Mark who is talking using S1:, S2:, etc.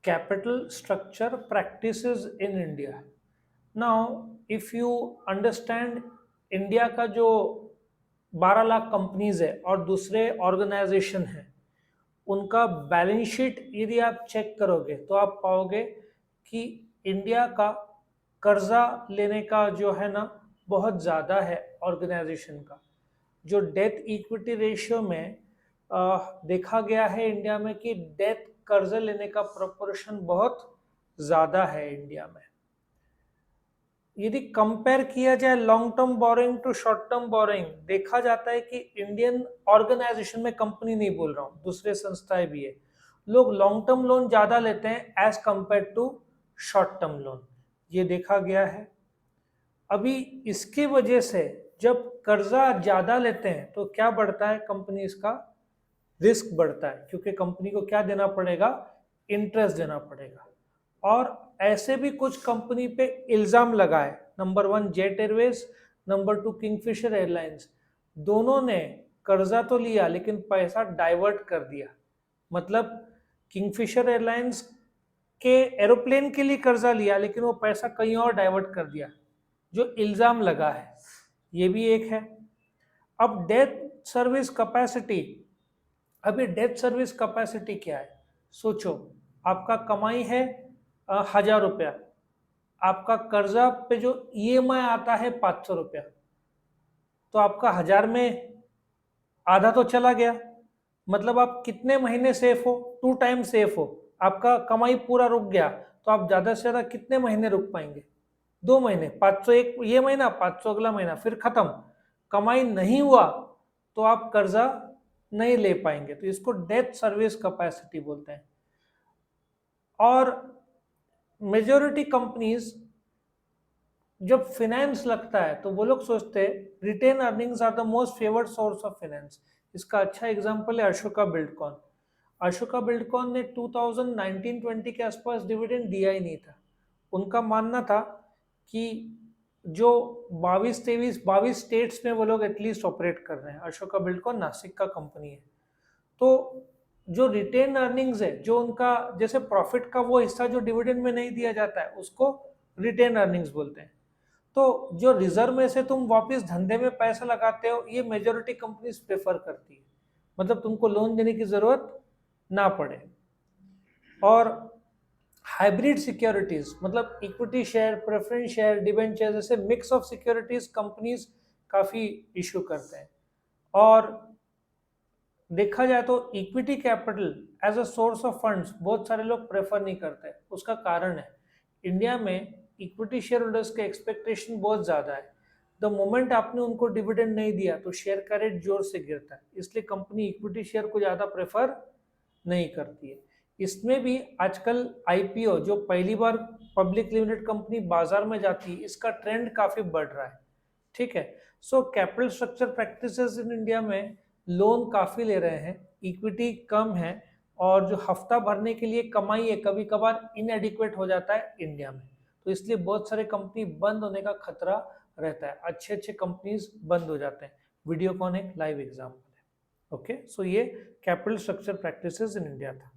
S1: capital structure practices in India. Now, if you understand India का जो 12 lakh companies है और दूसरे ऑर्गेनाइजेशन है, उनका बैलेंस शीट यदि आप चेक करोगे तो आप पाओगे कि इंडिया का कर्जा लेने का जो है ना बहुत ज़्यादा है ऑर्गेनाइजेशन का। जो डेट इक्विटी रेशियो में देखा गया है इंडिया में कि डेट कर्जा लेने का प्रोपोर्शन बहुत ज़्यादा है इंडिया में। यदि कंपेयर किया जाए long term borrowing to short term borrowing, देखा जाता है कि इंडियन ऑर्गेनाइजेशन में, कंपनी नहीं बोल रहा हूँ, दूसरे संस्थाएं भी है, लोग लॉन्ग टर्म लोन ज्यादा लेते हैं as compare to short term loan, ये देखा गया है। अभी इसकी वजह से जब कर्जा ज्यादा लेते हैं तो क्या बढ़ता है, कंपनीज का रिस्क बढ़ता है, क्योंकि कंपनी को क्या देना पड़ेगा, इंटरेस्ट देना पड़ेगा। और ऐसे भी कुछ कंपनी पे इल्जाम लगा है, number 1 jet Airways, number 2 Kingfisher airlines, दोनों ने कर्जा तो लिया लेकिन पैसा डाइवर्ट कर दिया। मतलब किंगफिशर एयरलाइंस के एरोप्लेन के लिए कर्जा लिया लेकिन वो पैसा कहीं और डाइवर्ट कर दिया, जो इल्जाम लगा है, ये भी एक है। अब डेट सर्विस कैपेसिटी, अभी डेट सर्विस कैपेसिटी क्या है, सोचो, आपका कमाई है 1000 रुपया, आपका कर्जा पे जो ईएमआई आता है 500 रुपया, तो आपका 1000 में आधा तो चला गया। मतलब आप कितने महीने सेफ हो, 2 टाइम सेफ हो। आपका कमाई पूरा रुक गया तो आप ज्यादा से ज्यादा कितने महीने रुक पाएंगे, 2 महीने। 500 एक ये महीना, 500 अगला महीना, फिर खत्म। कमाई नहीं हुआ तो आप कर्जा नहीं ले पाएंगे, तो इसको डेट सर्विस कैपेसिटी बोलते हैं। और मेजॉरिटी कंपनीज जब फाइनेंस लगता है तो वो लोग सोचते हैं retained earnings are the most favoured source of finance. इसका अच्छा एग्जांपल है अशोका बिल्डकॉन। अशोका बिल्डकॉन ने 2019-20 के आसपास डिविडेंड दिया ही नहीं था। उनका मानना था कि जो 22 स्टेट्स में वो लोग एटलीस्ट ऑपरेट कर रहे हैं, अशोका बिल्डकॉन नासिक का कंपनी है, तो जो रिटेन अर्निंग्स है, जो उनका जैसे प्रॉफिट का वो हिस्सा जो डिविडेंड में नहीं दिया जाता है, उसको रिटेन अर्निंग्स बोलते हैं। तो जो रिजर्व में से तुम वापस धंधे में पैसा लगाते हो, ये मेजोरिटी कंपनीज प्रेफर करती है, मतलब तुमको लोन देने की जरूरत ना पड़े। और हाइब्रिड सिक्योरिटीज, मतलब equity share, preference share, debenture, जैसे मिक्स ऑफ सिक्योरिटीज कंपनीज काफी इशू करते हैं। और देखा जाए तो equity capital as a source of funds बहुत सारे लोग प्रेफर नहीं करते। उसका कारण है इंडिया में इक्विटी शेयर होल्डर्स के एक्सपेक्टेशन बहुत ज्यादा है। द मोमेंट आपने उनको डिविडेंड नहीं दिया तो शेयर का रेट जोर से गिरता है, इसलिए कंपनी इक्विटी शेयर को ज्यादा प्रेफर नहीं करती है। इसमें भी आजकल आईपीओ, जो पहली बार पब्लिक लिमिटेड कंपनी बाजार में जाती है, इसका ट्रेंड काफी बढ़ रहा है। ठीक है, so capital structure practices in India में लोन काफी ले रहे हैं, इक्विटी कम है, और जो हफ्ता भरने के लिए कमाई है कभी कभार इनएडिक्वेट हो जाता है इंडिया में, तो इसलिए बहुत सारे कंपनी बंद होने का खतरा रहता है, अच्छे अच्छे कंपनीज बंद हो जाते हैं। वीडियोकॉन एक लाइव एग्जाम्पल है। ओके, सो ये capital structure practices in India था।